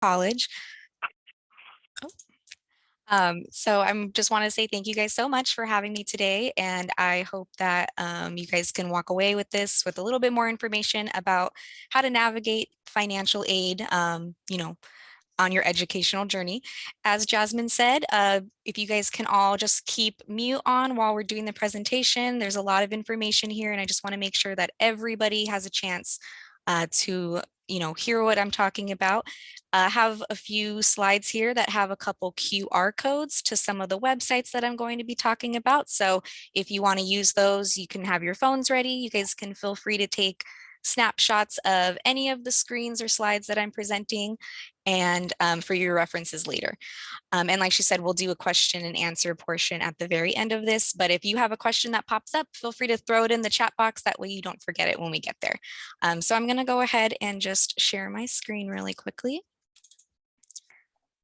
College. So I'm just want to say thank you guys so much for having me today, and I hope that you guys can walk away with this with a little bit more information about how to navigate financial aid, on your educational journey. As Jasmine said, if you guys can all just keep mute on while we're doing the presentation, there's a lot of information here, and I just want to make sure that everybody has a chance to hear what I'm talking about. I have a few slides here that have a couple QR codes to some of the websites that I'm going to be talking about. So if you want to use those, you can have your phones ready. You guys can feel free to take snapshots of any of the screens or slides that I'm presenting and for your references later. And like she said, we'll do a question and answer portion at the very end of this. But if you have a question that pops up, feel free to throw it in the chat box. That way you don't forget it when we get there. So I'm going to go ahead and just share my screen really quickly.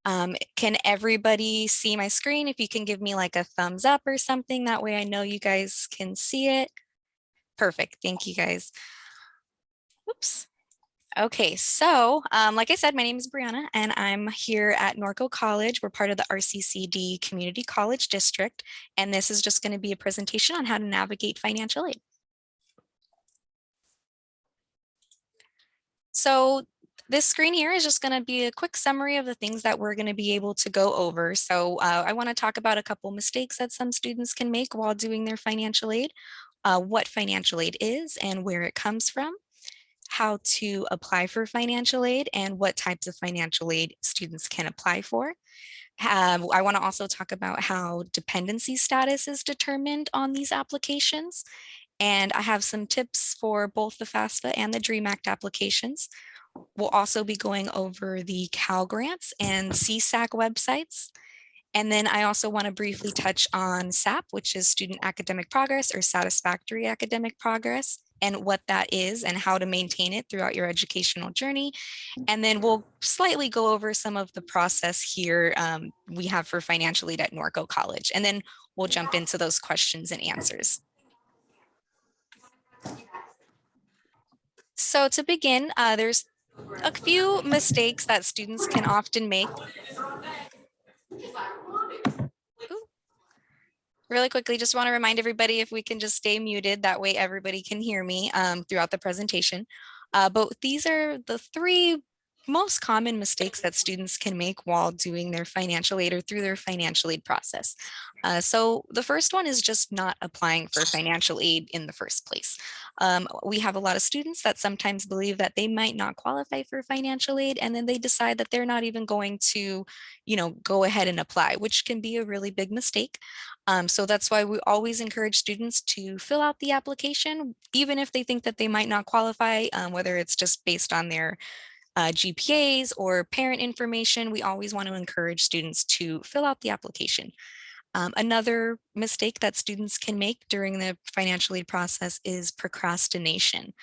Can everybody see my screen? If you can give me like a thumbs up or something, that way I know you guys can see it. Perfect. Thank you guys. Oops. Okay, so like I said, my name is Brianna and I'm here at Norco College. We're part of the RCCD Community College District, and this is just going to be a presentation on how to navigate financial aid. So this screen here is just going to be a quick summary of the things that we're going to be able to go over. So I want to talk about a couple mistakes that some students can make while doing their financial aid, what financial aid is and where it comes from, how to apply for financial aid and what types of financial aid students can apply for. I want to also talk about how dependency status is determined on these applications. And I have some tips for both the FAFSA and the DREAM Act applications. We'll also be going over the Cal Grants and CSAC websites. And then I also want to briefly touch on SAP, which is Student Academic Progress or Satisfactory Academic Progress, and what that is and how to maintain it throughout your educational journey. And then we'll slightly go over some of the process here we have for financial aid at Norco College. And then we'll jump into those questions and answers. So to begin, there's a few mistakes that students can often make. Ooh. Really quickly, just want to remind everybody if we can just stay muted, that way everybody can hear me throughout the presentation. But these are the three most common mistakes that students can make while doing their financial aid or through their financial aid process. So the first one is just not applying for financial aid in the first place. We have a lot of students that sometimes believe that they might not qualify for financial aid, and then they decide that they're not even going to, go ahead and apply, which can be a really big mistake. So that's why we always encourage students to fill out the application, even if they think that they might not qualify, whether it's just based on their GPAs or parent information. We always want to encourage students to fill out the application. Another mistake that students can make during the financial aid process is procrastination.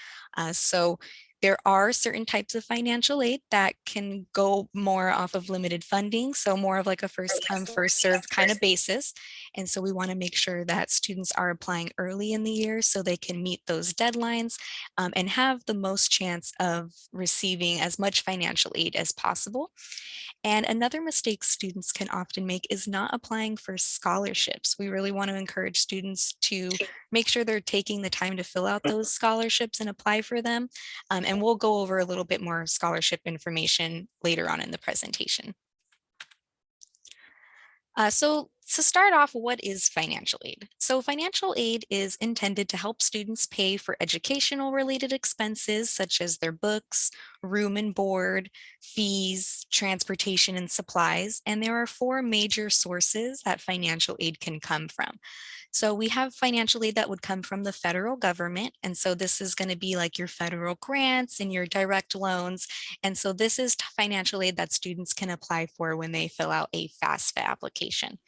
So there are certain types of financial aid that can go more off of limited funding, so more of like a first come, first served kind of basis. And so we want to make sure that students are applying early in the year so they can meet those deadlines and have the most chance of receiving as much financial aid as possible. And another mistake students can often make is not applying for scholarships. We really want to encourage students to make sure they're taking the time to fill out those scholarships and apply for them. And we'll go over a little bit more scholarship information later on in the presentation. So to start off, what is financial aid? So financial aid is intended to help students pay for educational related expenses such as their books, room and board, fees, transportation and supplies. And there are four major sources that financial aid can come from. So we have financial aid that would come from the federal government. And so this is going to be like your federal grants and your direct loans. And so this is financial aid that students can apply for when they fill out a FAFSA application.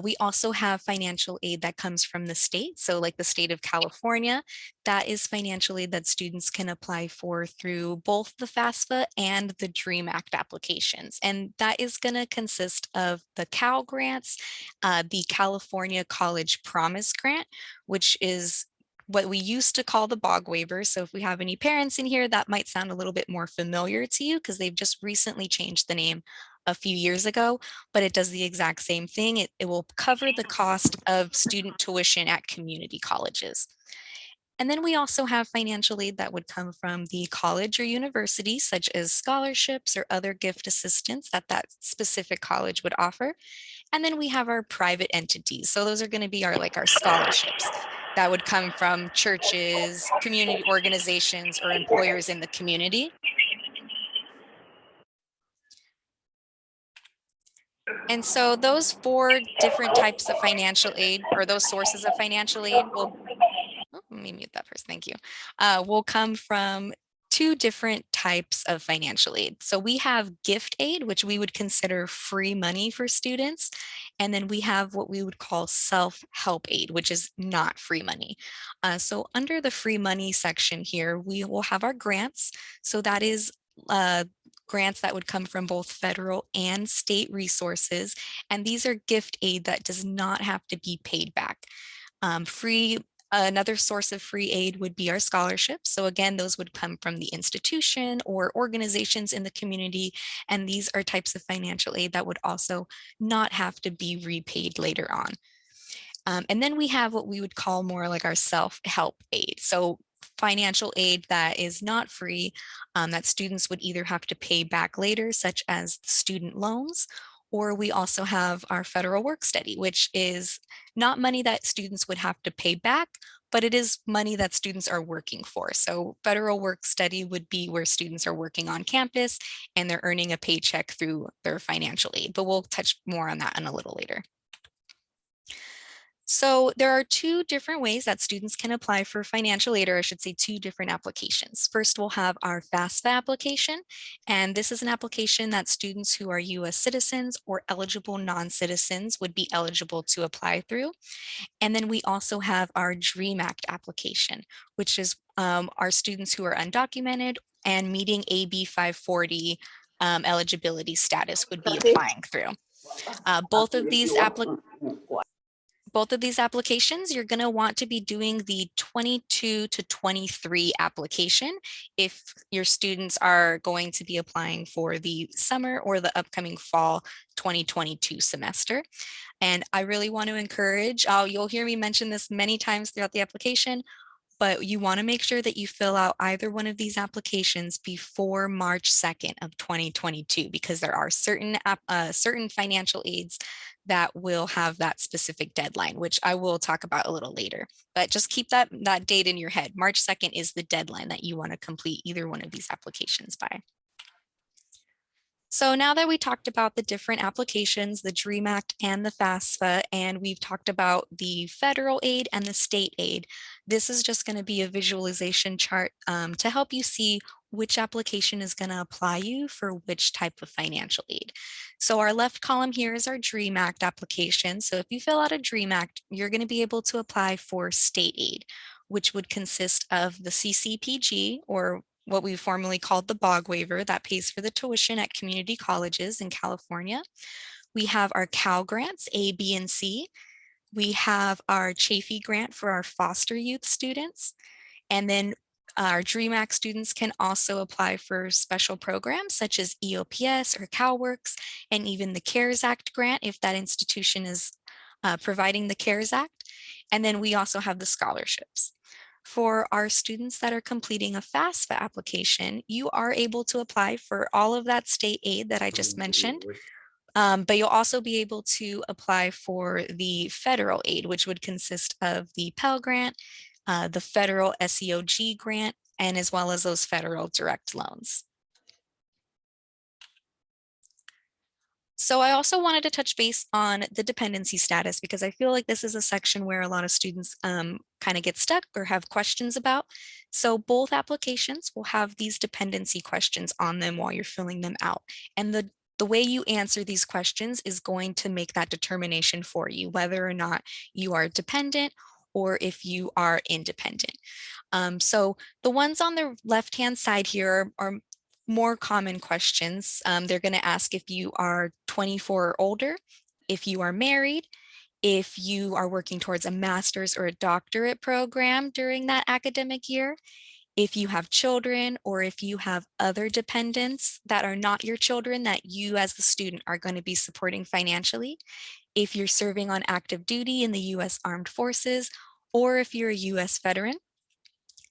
We also have financial aid that comes from the state. So like the state of California, that is financial aid that students can apply for through both the FAFSA and the DREAM Act applications. And that is going to consist of the Cal grants, the California College Promise Grant, which is what we used to call the BOG waiver. So if we have any parents in here, that might sound a little bit more familiar to you because they've just recently changed the name a few years ago, but it does the exact same thing. It will cover the cost of student tuition at community colleges. And then we also have financial aid that would come from the college or university, such as scholarships or other gift assistance that that specific college would offer. And then we have our private entities. So those are going to be our like our scholarships that would come from churches, community organizations, or employers in the community. And so those four different types of financial aid, or those sources of financial aid, will, oh, let me mute that first, thank you, will come from two different types of financial aid. So we have gift aid, which we would consider free money for students. And then we have what we would call self-help aid, which is not free money. So under the free money section here, we will have our grants. So that is grants that would come from both federal and state resources. And these are gift aid that does not have to be paid back. Another source of free aid would be our scholarships. So again, those would come from the institution or organizations in the community. And these are types of financial aid that would also not have to be repaid later on. And then we have what we would call more like our self-help aid. So financial aid that is not free, that students would either have to pay back later, such as student loans, or we also have our federal work study, which is not money that students would have to pay back, but it is money that students are working for. So federal work study would be where students are working on campus and they're earning a paycheck through their financial aid, but we'll touch more on that in a little later. So there are two different ways that students can apply for financial aid, or I should say two different applications. First, we'll have our FAFSA application, and this is an application that students who are US citizens or eligible non-citizens would be eligible to apply through. And then we also have our DREAM Act application, which is our students who are undocumented and meeting AB 540 eligibility status would be applying through. Both of these applications, you're going to want to be doing the 22 to 23 application if your students are going to be applying for the summer or the upcoming fall 2022 semester. And I really want to encourage, you'll hear me mention this many times throughout the application, but you want to make sure that you fill out either one of these applications before March 2nd of 2022, because there are certain financial aids that will have that specific deadline, which I will talk about a little later. But just keep that date in your head. March 2nd is the deadline that you want to complete either one of these applications by. So now that we talked about the different applications, the DREAM Act and the FAFSA, and we've talked about the federal aid and the state aid, this is just going to be a visualization chart to help you see which application is going to apply you for which type of financial aid. So our left column here is our DREAM Act application. So if you fill out a DREAM Act, you're going to be able to apply for state aid, which would consist of the CCPG, or what we formerly called the BOG waiver, that pays for the tuition at community colleges in California. We have our Cal grants, A, B, and C. We have our Chafee grant for our foster youth students. And then our DREAM Act students can also apply for special programs such as EOPS or CalWORKS, and even the CARES Act grant if that institution is providing the CARES Act. And then we also have the scholarships. For our students that are completing a FAFSA application, you are able to apply for all of that state aid that I just mentioned, but you'll also be able to apply for the federal aid, which would consist of the Pell Grant, the federal SEOG grant, and as well as those federal direct loans. So I also wanted to touch base on the dependency status, because I feel like this is a section where a lot of students kind of get stuck or have questions about. So both applications will have these dependency questions on them while you're filling them out. And the way you answer these questions is going to make that determination for you, whether or not you are dependent or if you are independent. So the ones on the left-hand side here are more common questions. They're going to ask if you are 24 or older, if you are married, If you are working towards a master's or a doctorate program during that academic year, if you have children, or if you have other dependents that are not your children that you as the student are going to be supporting financially, if you're serving on active duty in the US Armed Forces, or if you're a US veteran.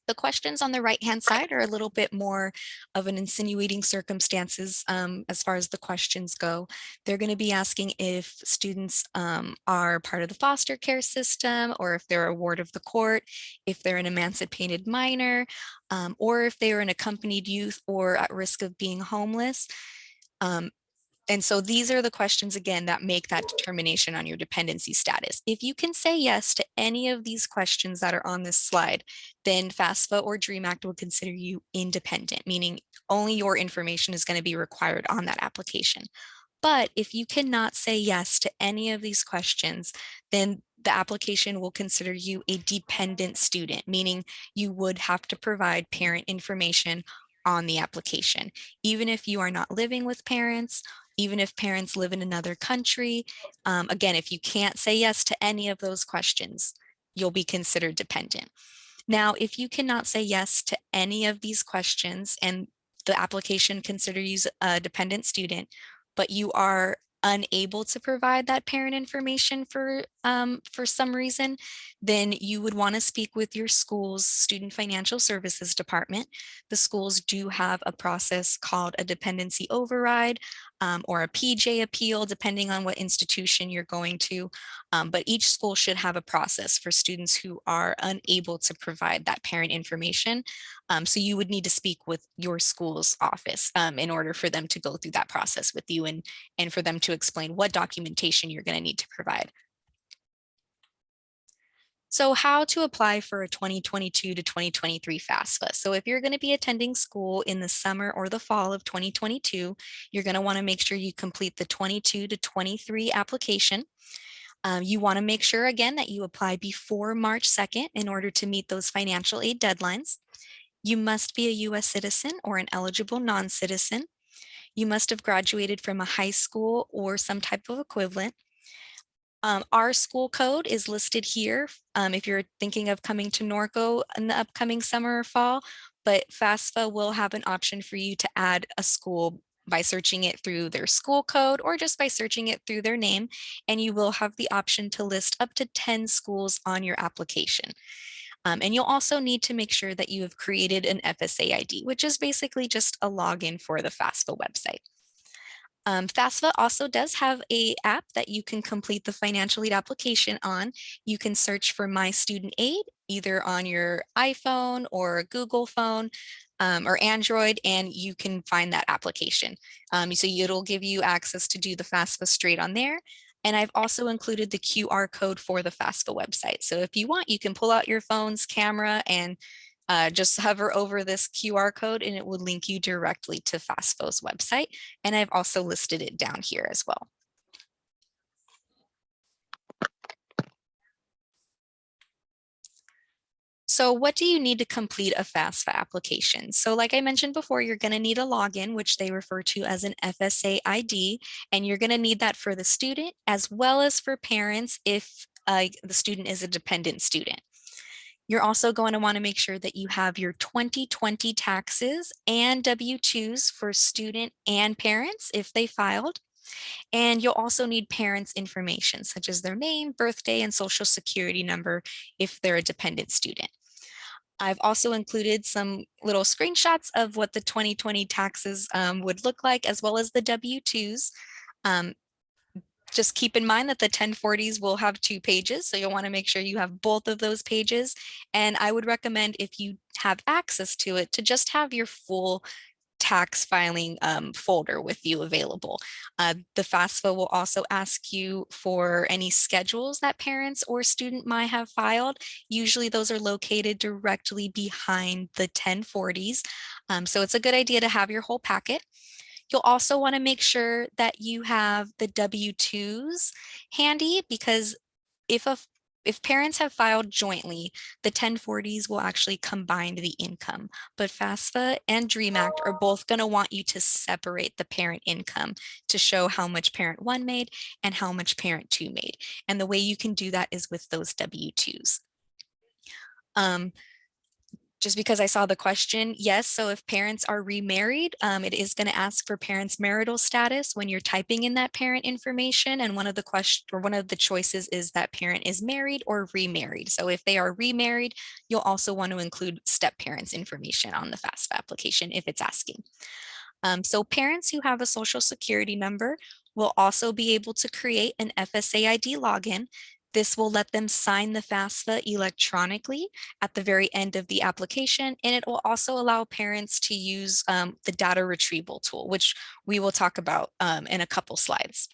The questions on the right-hand side are a little bit more of an insinuating circumstances as far as the questions go. They're going to be asking if students are part of the foster care system, or if they're a ward of the court, if they're an emancipated minor, or if they are an accompanied youth or at risk of being homeless. Um, and so these are the questions, again, that make that determination on your dependency status. If you can say yes to any of these questions that are on this slide, then FAFSA or DREAM Act will consider you independent, meaning only your information is going to be required on that application. But if you cannot say yes to any of these questions, then the application will consider you a dependent student, meaning you would have to provide parent information on the application. Even if you are not living with parents, even if parents live in another country, again, if you can't say yes to any of those questions, you'll be considered dependent. Now, if you cannot say yes to any of these questions and the application considers you a dependent student, but you are unable to provide that parent information for some reason, then you would want to speak with your school's student financial services department. The schools do have a process called a dependency override or a PJ appeal, depending on what institution you're going to. But each school should have a process for students who are unable to provide that parent information. So you would need to speak with your school's office in order for them to go through that process with you, and for them to explain what documentation you're going to need to provide. So how to apply for a 2022 to 2023 FAFSA. So if you're going to be attending school in the summer or the fall of 2022, you're going to want to make sure you complete the 22 to 23 application. You want to make sure, again, that you apply before March 2nd in order to meet those financial aid deadlines. You must be a US citizen or an eligible non-citizen. You must have graduated from a high school or some type of equivalent. Our school code is listed here if you're thinking of coming to Norco in the upcoming summer or fall, but FAFSA will have an option for you to add a school by searching it through their school code or just by searching it through their name, and you will have the option to list up to 10 schools on your application. And you'll also need to make sure that you have created an FSA ID, which is basically just a login for the FAFSA website. FAFSA also does have an app that you can complete the financial aid application on. You can search for My Student Aid either on your iPhone or Google phone or Android, and you can find that application. So it'll give you access to do the FAFSA straight on there. And I've also included the QR code for the FAFSA website. So if you want, you can pull out your phone's camera and just hover over this QR code and it will link you directly to FAFSA's website. And I've also listed it down here as well. So what do you need to complete a FAFSA application? So like I mentioned before, you're going to need a login, which they refer to as an FSA ID, and you're going to need that for the student as well as for parents if the student is a dependent student. You're also going to want to make sure that you have your 2020 taxes and W-2s for student and parents if they filed. And you'll also need parents' information, such as their name, birthday, and social security number if they're a dependent student. I've also included some little screenshots of what the 2020 taxes would look like, as well as the W-2s. Just keep in mind that the 1040s will have 2 pages, so you'll want to make sure you have both of those pages. And I would recommend, if you have access to it, to just have your full tax filing folder with you available. The FAFSA will also ask you for any schedules that parents or student might have filed. Usually those are located directly behind the 1040s. So it's a good idea to have your whole packet. You'll also want to make sure that you have the W-2s handy, because if a if parents have filed jointly, the 1040s will actually combine the income, but FAFSA and DREAM Act are both going to want you to separate the parent income to show how much parent one made and how much parent two made. And the way you can do that is with those W-2s. Just because I saw the question, yes, so if parents are remarried, it is going to ask for parents' marital status when you're typing in that parent information. And one of the choices is that parent is married or remarried. So if they are remarried, you'll also want to include step parents information on the FAFSA application if it's asking. So parents who have a social security number will also be able to create an FSA ID login. This will let them sign the FAFSA electronically at the very end of the application, and it will also allow parents to use the data retrieval tool, which we will talk about in a couple slides.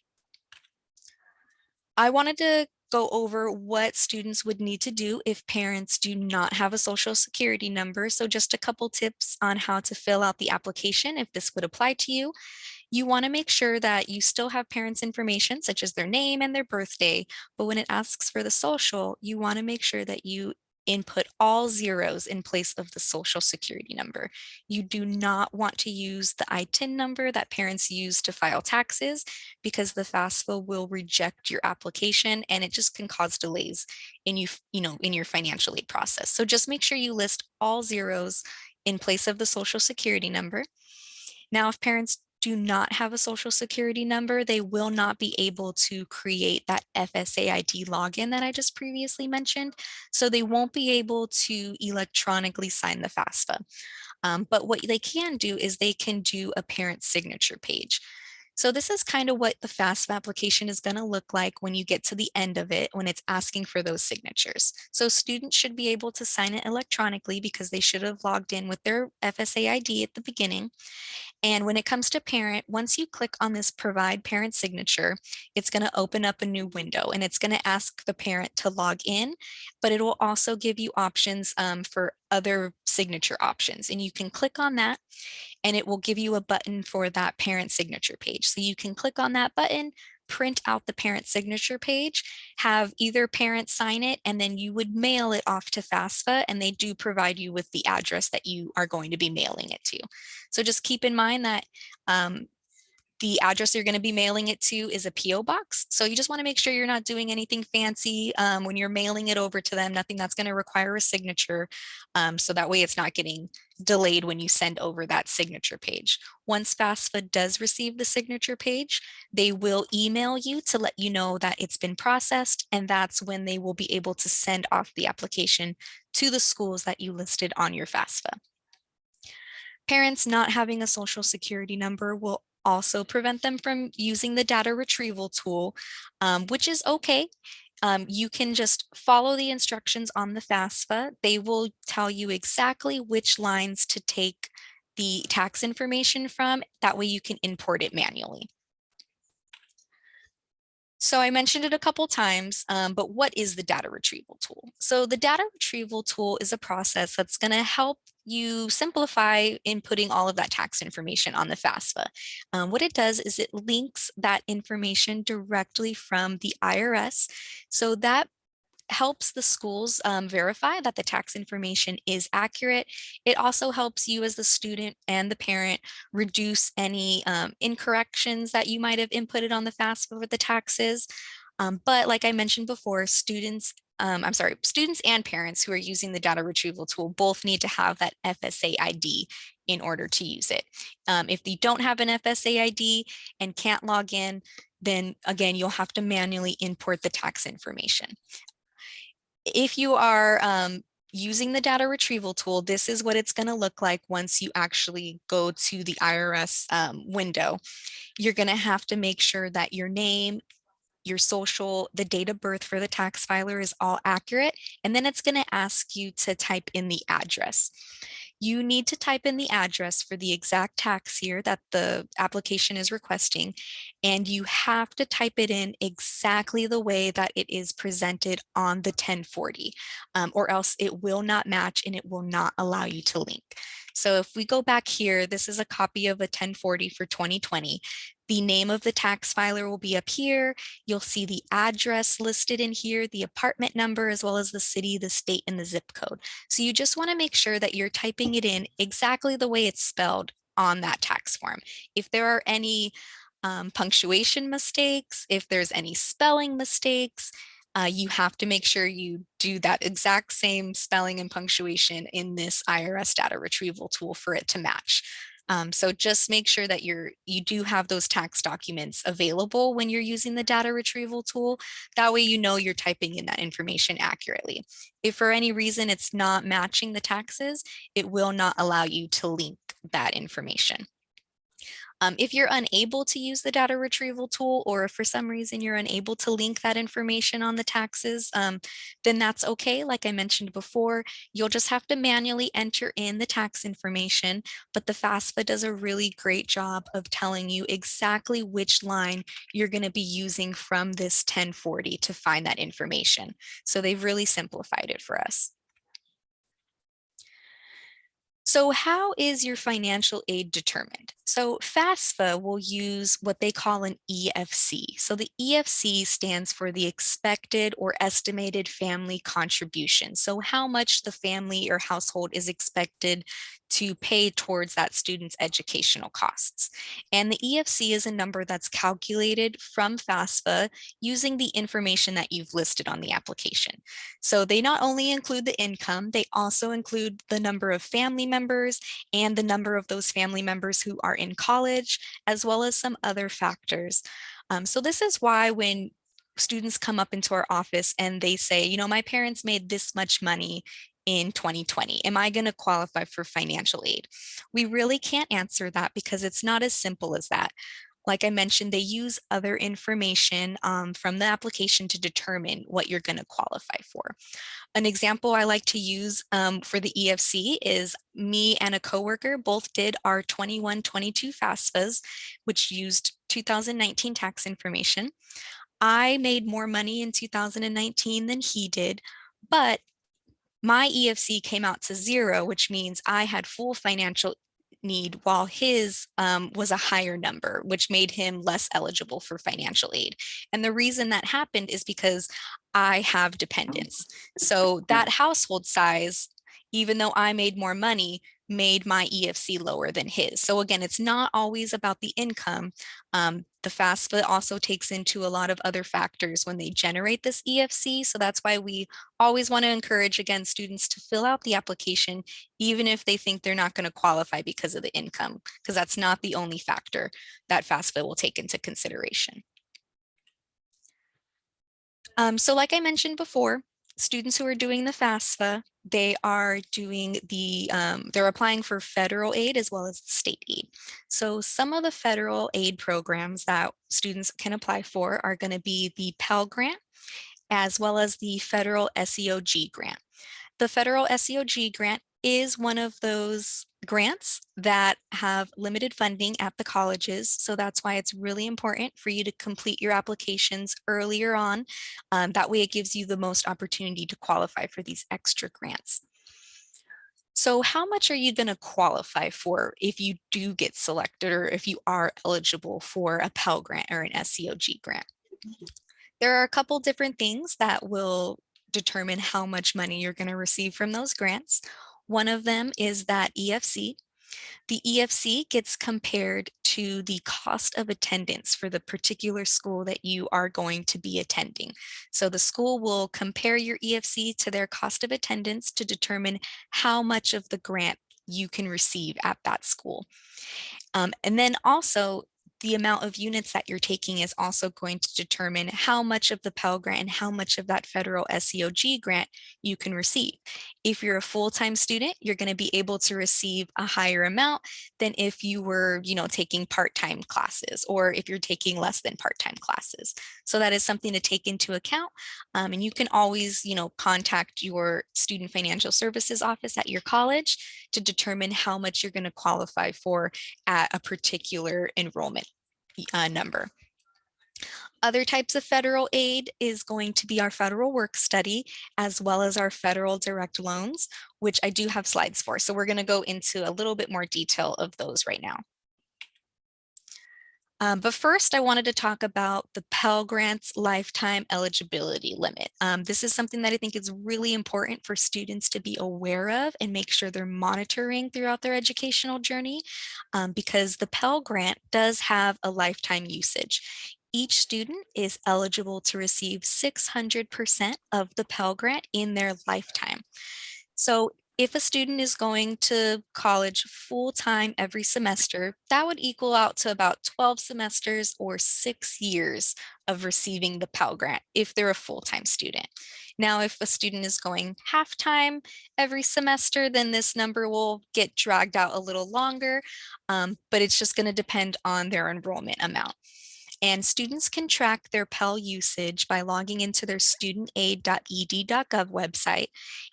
I wanted to go over what students would need to do if parents do not have a social security number. So just a couple tips on how to fill out the application if this would apply to you. You want to make sure that you still have parents' information, such as their name and their birthday, but when it asks for the social, you want to make sure that you input all zeros in place of the social security number. You do not want to use the ITIN number that parents use to file taxes because the FAFSA will reject your application and it just can cause delays in in your financial aid process. So just make sure you list all zeros in place of the social security number. Now, if parents do not have a social security number, they will not be able to create that FSA ID login that I just previously mentioned. So they won't be able to electronically sign the FAFSA. But what they can do is they can do a parent signature page. So this is kind of what the FAFSA application is going to look like when you get to the end of it, when it's asking for those signatures. So students should be able to sign it electronically because they should have logged in with their FSA ID at the beginning. And when it comes to parent, once you click on this provide parent signature, it's going to open up a new window and it's going to ask the parent to log in, but it will also give you options for other signature options. And you can click on that and it will give you a button for that parent signature page. So you can click on that button, print out the parent signature page, have either parent sign it, and then you would mail it off to FAFSA, and they do provide you with the address that you are going to be mailing it to. So just keep in mind that the address you're going to be mailing it to is a PO box. So you just want to make sure you're not doing anything fancy when you're mailing it over to them, nothing that's going to require a signature. So that way it's not getting delayed when you send over that signature page. Once FAFSA does receive the signature page, they will email you to let you know that it's been processed, and that's when they will be able to send off the application to the schools that you listed on your FAFSA. Parents not having a social security number will also prevent them from using the data retrieval tool, which is okay. You can just follow the instructions on the FAFSA. They will tell you exactly which lines to take the tax information from. That way you can import it manually. So I mentioned it a couple times, but what is the data retrieval tool? So the data retrieval tool is a process that's going to help you simplify inputting all of that tax information on the FAFSA. What it does is it links that information directly from the IRS. So that helps the schools verify that the tax information is accurate. It also helps you as the student and the parent reduce any incorrections that you might have inputted on the FAFSA for the taxes. But like I mentioned before, students and parents who are using the data retrieval tool both need to have that FSA ID in order to use it. If you don't have an FSA ID and can't log in, then again, you'll have to manually import the tax information. If you are using the data retrieval tool, this is what it's going to look like once you actually go to the IRS window. You're going to have to make sure that your name, your social, the date of birth for the tax filer is all accurate. And then it's going to ask you to type in the address. You need to type in the address for the exact tax year that the application is requesting, and you have to type it in exactly the way that it is presented on the 1040, or else it will not match and it will not allow you to link. So if we go back here, this is a copy of a 1040 for 2020. The name of the tax filer will be up here. You'll see the address listed in here, the apartment number, as well as the city, the state, and the zip code. So you just want to make sure that you're typing it in exactly the way it's spelled on that tax form. If there are any punctuation mistakes, if there's any spelling mistakes, you have to make sure you do that exact same spelling and punctuation in this IRS data retrieval tool for it to match. So just make sure that you do have those tax documents available when you're using the data retrieval tool. That way you know you're typing in that information accurately. If for any reason it's not matching the taxes, it will not allow you to link that information. If you're unable to use the data retrieval tool, or if for some reason you're unable to link that information on the taxes, then that's okay. Like I mentioned before, you'll just have to manually enter in the tax information, but the FAFSA does a really great job of telling you exactly which line you're going to be using from this 1040 to find that information. So they've really simplified it for us. So how is your financial aid determined? So FAFSA will use what they call an EFC. So the EFC stands for the expected or estimated family contribution. So how much the family or household is expected to pay towards that student's educational costs. And the EFC is a number that's calculated from FAFSA using the information that you've listed on the application. So they not only include the income, they also include the number of family members and the number of those family members who are in college, as well as some other factors. So this is why when students come up into our office and they say, you know, my parents made this much money in 2020. Am I going to qualify for financial aid? We really can't answer that because it's not as simple as that. Like I mentioned, they use other information from the application to determine what you're going to qualify for. An example I like to use for the EFC is me and a coworker both did our 21-22 FAFSAs, which used 2019 tax information. I made more money in 2019 than he did, but my EFC came out to 0, which means I had full financial need while his was a higher number, which made him less eligible for financial aid. And the reason that happened is because I have dependents. So that household size, even though I made more money, made my EFC lower than his. So again, it's not always about the income. The FAFSA also takes into a lot of other factors when they generate this EFC. So that's why we always want to encourage, again, students to fill out the application, even if they think they're not going to qualify because of the income, because that's not the only factor that FAFSA will take into consideration. So like I mentioned before, students who are doing the FAFSA, they are doing they're applying for federal aid as well as state aid. So some of the federal aid programs that students can apply for are going to be the Pell Grant, as well as the federal SEOG grant. The federal SEOG grant is one of those grants that have limited funding at the colleges. So that's why it's really important for you to complete your applications earlier on. That way it gives you the most opportunity to qualify for these extra grants. So how much are you going to qualify for if you do get selected, or if you are eligible for a Pell Grant or an SEOG grant? There are a couple different things that will determine how much money you're going to receive from those grants. One of them is that EFC. The EFC gets compared to the cost of attendance for the particular school that you are going to be attending. So the school will compare your EFC to their cost of attendance to determine how much of the grant you can receive at that school. And then also, the amount of units that you're taking is also going to determine how much of the Pell Grant and how much of that federal SEOG grant you can receive. If you're a full-time student, you're going to be able to receive a higher amount than if you were, taking part-time classes, or if you're taking less than part-time classes. So that is something to take into account. And you can always, contact your student financial services office at your college to determine how much you're going to qualify for at a particular enrollment number. Other types of federal aid is going to be our federal work study, as well as our federal direct loans, which I do have slides for. So we're going to go into a little bit more detail of those right now. But first, I wanted to talk about the Pell Grants lifetime eligibility limit. This is something that I think is really important for students to be aware of and make sure they're monitoring throughout their educational journey, because the Pell Grant does have a lifetime usage. Each student is eligible to receive 600% of the Pell Grant in their lifetime. So if a student is going to college full-time every semester, that would equal out to about 12 semesters or 6 years of receiving the Pell Grant if they're a full-time student. Now, if a student is going half-time every semester, then this number will get dragged out a little longer, but it's just going to depend on their enrollment amount. And students can track their Pell usage by logging into their studentaid.ed.gov website.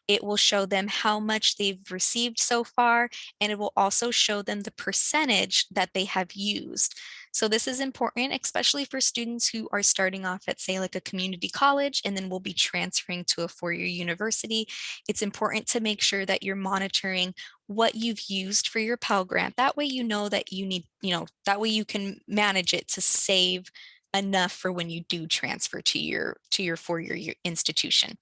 It will show them how much they've received so far, and it will also show them the percentage that they have used. So this is important, especially for students who are starting off at, say, like a community college, and then will be transferring to a four-year university. It's important to make sure that you're monitoring what you've used for your Pell Grant. That way you know that you need, that way you can manage it to save enough for when you do transfer to your four-year institution.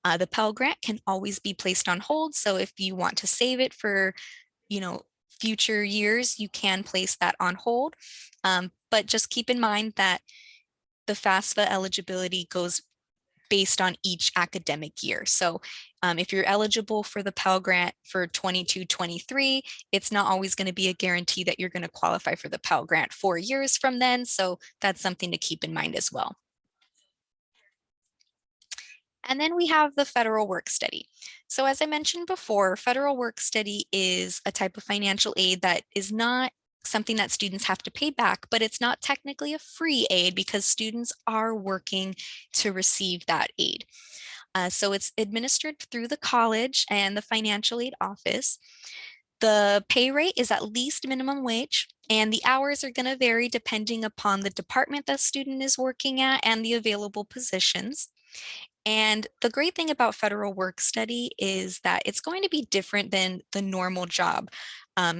The Pell Grant can always be placed on hold. So if you want to save it for, future years, you can place that on hold. But just keep in mind that the FAFSA eligibility goes based on each academic year. So if you're eligible for the Pell Grant for 22-23, it's not always going to be a guarantee that you're going to qualify for the Pell Grant 4 years from then. So that's something to keep in mind as well. And then we have the federal work study. So as I mentioned before, federal work study is a type of financial aid that is not something that students have to pay back, but it's not technically a free aid because students are working to receive that aid. So it's administered through the college and the financial aid office. The pay rate is at least minimum wage, and the hours are going to vary depending upon the department that student is working at and the available positions. And the great thing about federal work study is that it's going to be different than the normal job.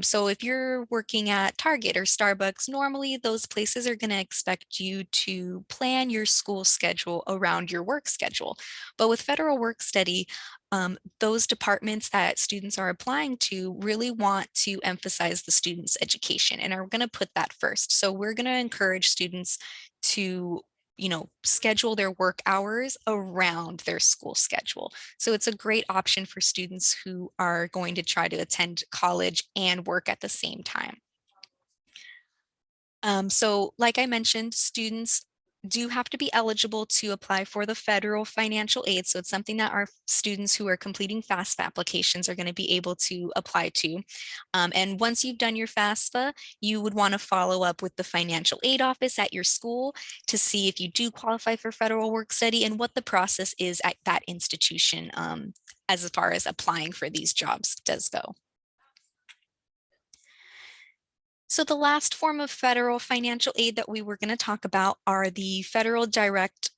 So if you're working at Target or Starbucks, normally those places are going to expect you to plan your school schedule around your work schedule. But with federal work study, those departments that students are applying to really want to emphasize the student's education and are going to put that first. So we're going to encourage students to schedule their work hours around their school schedule. So it's a great option for students who are going to try to attend college and work at the same time. So like I mentioned, students do have to be eligible to apply for the federal financial aid. So it's something that our students who are completing FAFSA applications are going to be able to apply to. And once you've done your FAFSA, you would want to follow up with the financial aid office at your school to see if you do qualify for federal work study and what the process is at that institution as far as applying for these jobs does go. So the last form of federal financial aid that we were going to talk about are the federal direct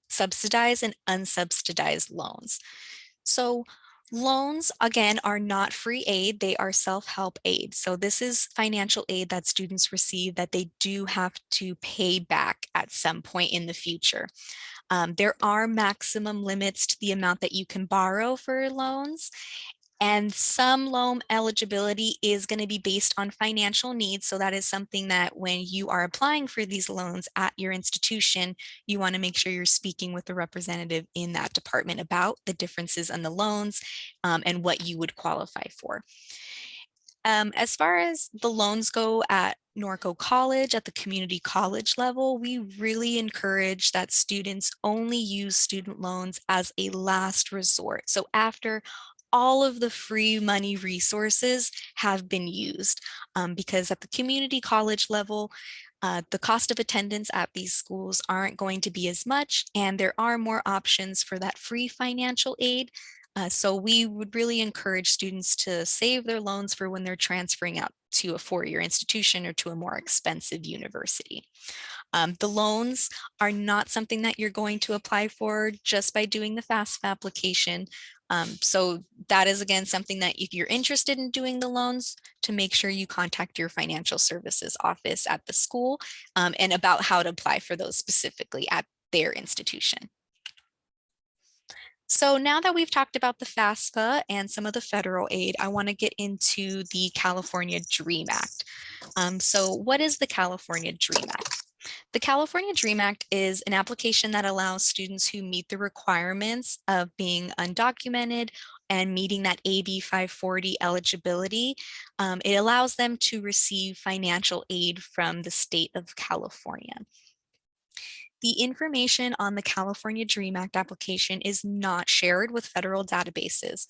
subsidized and unsubsidized loans. So loans, again, are not free aid, they are self-help aid. So this is financial aid that students receive that they do have to pay back at some point in the future. There are maximum limits to the amount that you can borrow for loans. And some loan eligibility is going to be based on financial needs. So that is something that when you are applying for these loans at your institution, you want to make sure you're speaking with the representative in that department about the differences in the loans and what you would qualify for. As far as the loans go at Norco College, at the community college level, we really encourage that students only use student loans as a last resort. So after all of the free money resources have been used, because at the community college level, the cost of attendance at these schools aren't going to be as much, and there are more options for that free financial aid. So we would really encourage students to save their loans for when they're transferring out to a four-year institution or to a more expensive university. The loans are not something that you're going to apply for just by doing the FAFSA application. So that is, again, something that if you're interested in doing the loans, to make sure you contact your financial services office at the school and about how to apply for those specifically at their institution. So now that we've talked about the FAFSA and some of the federal aid, I want to get into the California DREAM Act. So what is the California DREAM Act? The California DREAM Act is an application that allows students who meet the requirements of being undocumented and meeting that AB 540 eligibility. It allows them to receive financial aid from the state of California. The information on the California DREAM Act application is not shared with federal databases.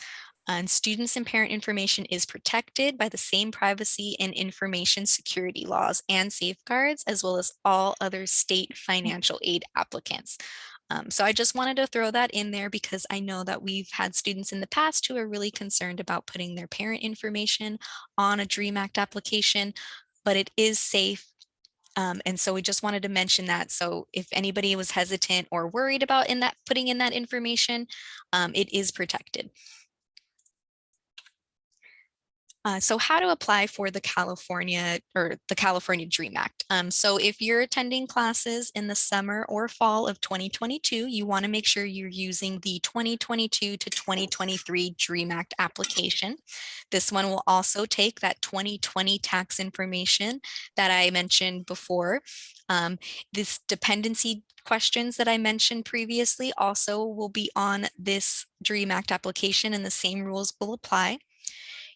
And students and parent information is protected by the same privacy and information security laws and safeguards, as well as all other state financial aid applicants. So I just wanted to throw that in there because I know that we've had students in the past who are really concerned about putting their parent information on a DREAM Act application, but it is safe. And so we just wanted to mention that. So if anybody was hesitant or worried about putting in that information, it is protected. So how to apply for the California DREAM Act. So if you're attending classes in the summer or fall of 2022, you want to make sure you're using the 2022 to 2023 DREAM Act application. This one will also take that 2020 tax information that I mentioned before. This dependency questions that I mentioned previously also will be on this DREAM Act application, and the same rules will apply.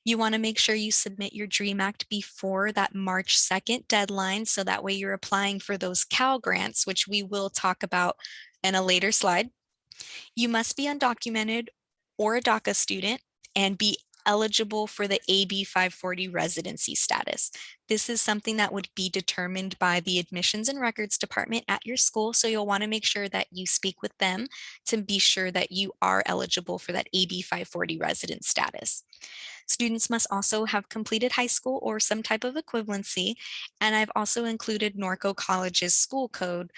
You want to make sure you submit your DREAM Act before that March 2nd deadline, so that way you're applying for those Cal grants, which we will talk about in a later slide. You must be undocumented or a DACA student and be eligible for the AB 540 residency status. This is something that would be determined by the admissions and records department at your school. So you'll want to make sure that you speak with them to be sure that you are eligible for that AB 540 resident status. Students must also have completed high school or some type of equivalency. And I've also included Norco College's school code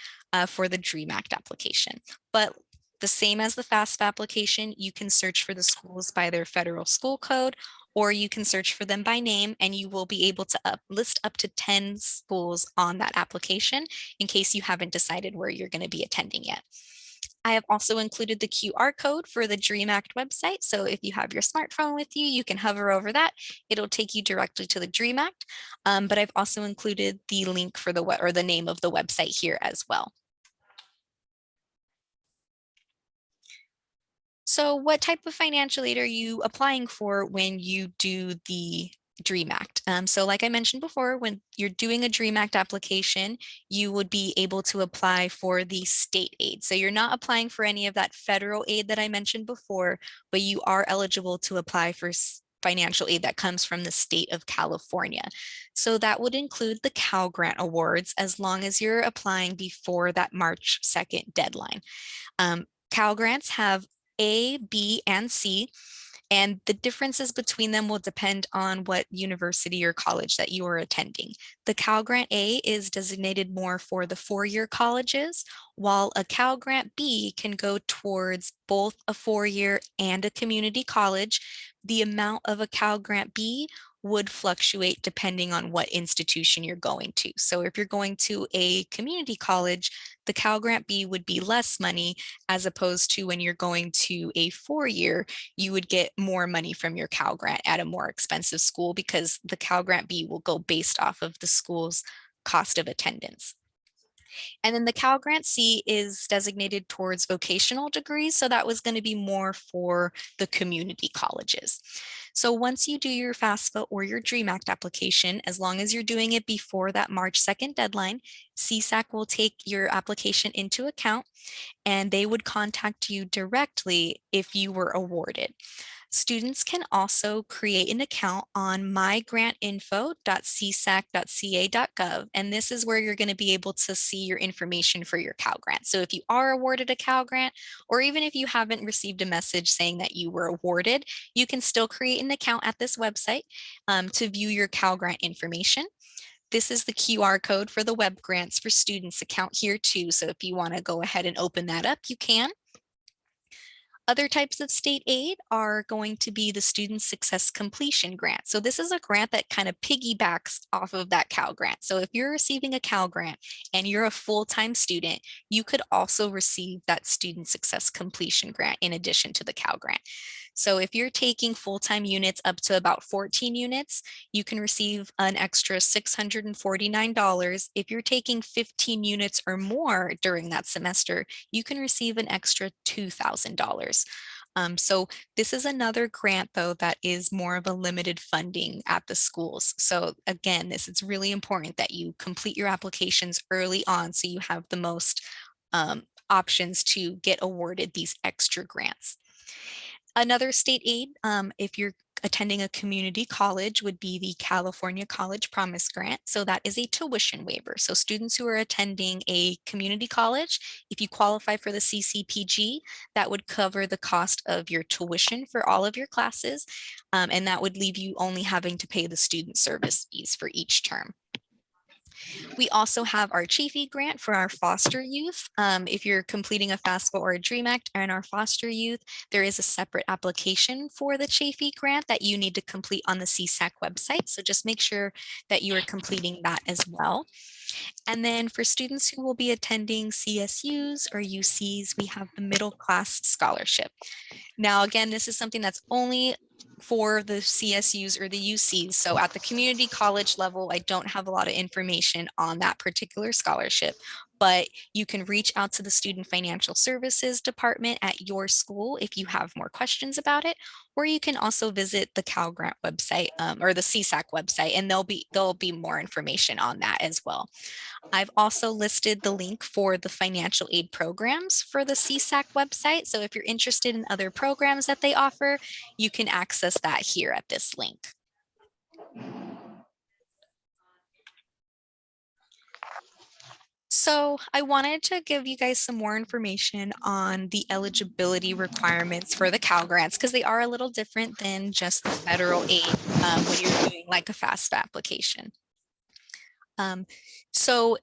for the DREAM Act application. But the same as the FAFSA application, you can search for the schools by their federal school code, or you can search for them by name, and you will be able to list up to 10 schools on that application in case you haven't decided where you're going to be attending yet. I have also included the QR code for the DREAM Act website. So if you have your smartphone with you, you can hover over that. It'll take you directly to the DREAM Act. But I've also included the link for the name of the website here as well. So what type of financial aid are you applying for when you do the DREAM Act? So like I mentioned before, when you're doing a DREAM Act application, you would be able to apply for the state aid. So you're not applying for any of that federal aid that I mentioned before, but you are eligible to apply for financial aid that comes from the state of California. So that would include the Cal Grant Awards, as long as you're applying before that March 2nd deadline. Cal Grants have A, B, and C, and the differences between them will depend on what university or college that you are attending. The Cal Grant A is designated more for the four-year colleges, while a Cal Grant B can go towards both a four-year and a community college. The amount of a Cal Grant B would fluctuate depending on what institution you're going to. So if you're going to a community college, the Cal Grant B would be less money, as opposed to when you're going to a four-year, you would get more money from your Cal Grant at a more expensive school, because the Cal Grant B will go based off of the school's cost of attendance. And then the Cal Grant C is designated towards vocational degrees. So that was going to be more for the community colleges. So once you do your FAFSA or your DREAM Act application, as long as you're doing it before that March 2nd deadline, CSAC will take your application into account, and they would contact you directly if you were awarded. Students can also create an account on mygrantinfo.csac.ca.gov, and this is where you're going to be able to see your information for your Cal Grant. So if you are awarded a Cal Grant, or even if you haven't received a message saying that you were awarded, you can still create an account at this website to view your Cal Grant information. This is the QR code for the Web Grants for Students account here too. So if you want to go ahead and open that up, you can. Other types of state aid are going to be the Student Success Completion Grant. So this is a grant that kind of piggybacks off of that Cal Grant. So if you're receiving a Cal Grant and you're a full-time student, you could also receive that Student Success Completion Grant in addition to the Cal Grant. So if you're taking full-time units up to about 14 units, you can receive an extra $649. If you're taking 15 units or more during that semester, you can receive an extra $2,000. So this is another grant though that is more of a limited funding at the schools. So again, it's really important that you complete your applications early on so you have the most options to get awarded these extra grants. Another state aid, if you're attending a community college, would be the California College Promise Grant. So that is a tuition waiver. So students who are attending a community college, if you qualify for the CCPG, that would cover the cost of your tuition for all of your classes. And that would leave you only having to pay the student service fees for each term. We also have our Chafee grant for our foster youth. If you're completing a FAFSA or a DREAM Act and our foster youth, there is a separate application for the Chafee grant that you need to complete on the CSAC website. So just make sure that you are completing that as well. And then for students who will be attending CSUs or UCs, we have the middle class scholarship. Now, again, this is something that's only for the CSUs or the UCs. So at the community college level, I don't have a lot of information on that particular scholarship, but you can reach out to the Student Financial Services Department at your school if you have more questions about it, or you can also visit the Cal Grant website or the CSAC website, and there'll be more information on that as well. I've also listed the link for the financial aid programs for the CSAC website. So if you're interested in other programs that they offer, you can access that here at this link. So I wanted to give you guys some more information on the eligibility requirements for the Cal Grants because they are a little different than just the federal aid when you're doing like a FAFSA application. So